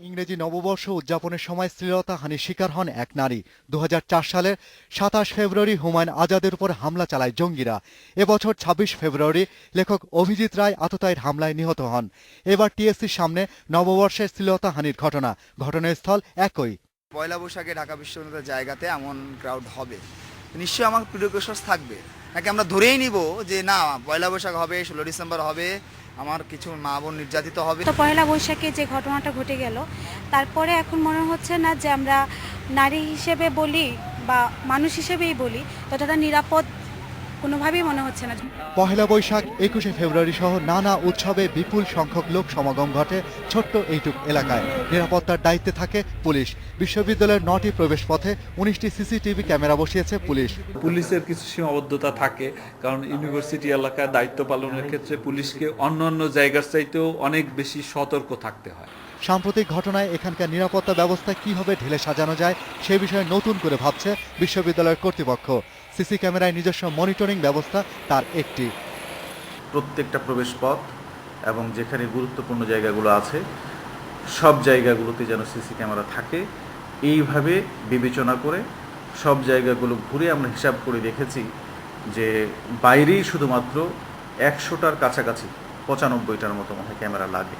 ইংরেজি নববর্ষ উদযাপনের সময় শ্লীলতাহানির শিকার হন এক নারী। ২০০৪ সালের ২৭ ফেব্রুয়ারি হুমায়ুন আজাদের উপর হামলা চালায় জঙ্গিরা। এবছর ২৬ ফেব্রুয়ারি লেখক অভিজিৎ রায় আততায়ীর হামলায় নিহত হন। এবার টিএসসির সামনে নববর্ষের শ্লীলতাহানির ঘটনা, ঘটনাস্থল একই। পয়লা বৈশাখে ঢাকা বিশ্ববিদ্যালয়ের জায়গাতে এমন ক্রাউড হবে, নিশ্চয়ই আমার প্রিকশনস থাকবে নাকি আমরা ধরেই নিব যে না পয়লা বৈশাখ হবে, 16 ডিসেম্বর হবে, আমার কিছু মা বোন নির্যাতিত হবে। তো পয়লা বৈশাখে যে ঘটনাটা ঘটে গেল, তারপরে এখন মনে হচ্ছে না যে আমরা নারী হিসেবে বলি বা মানুষ হিসেবেই বলি ততটা নিরাপদ কোনোভাবেই মনে হচ্ছে না। পহেলা বৈশাখ, ২১শে ফেব্রুয়ারি সহ নানা উৎসবে বিপুল সংখ্যক লোক সমাগম ঘটে ছোট্ট এইটুক এলাকায়। নিরাপত্তার দায়িত্বে থাকে পুলিশ। বিশ্ববিদ্যালয়ের ৯টি প্রবেশপথে ১৯টি সিসিটিভি ক্যামেরা বসিয়েছে পুলিশ। পুলিশের কিছু সীমাবদ্ধতা থাকে, কারণ ইউনিভার্সিটি এলাকায় দায়িত্ব পালনের ক্ষেত্রে পুলিশকে অন্যান্য জায়গার চাইতেও অনেক বেশি সতর্ক থাকতে হয়। সাম্প্রতিক ঘটনায় এখানকার নিরাপত্তা ব্যবস্থা কিভাবে ঢেলে সাজানো যায় সে বিষয়ে নতুন করে ভাবছে বিশ্ববিদ্যালয়ের কর্তৃপক্ষ। সিসি ক্যামেরায় নিজস্ব মনিটরিং ব্যবস্থা তার একটি। প্রত্যেকটা প্রবেশপথ এবং যেখানে গুরুত্বপূর্ণ জায়গাগুলো আছে সব জায়গাগুলোতে যেন সিসি ক্যামেরা থাকে, এইভাবে বিবেচনা করে সব জায়গাগুলো ঘুরে আমরা হিসাব করে দেখেছি যে বাইরেই শুধুমাত্র ১০০টার কাছাকাছি ৯৫টার মতো মনে হয় ক্যামেরা লাগে।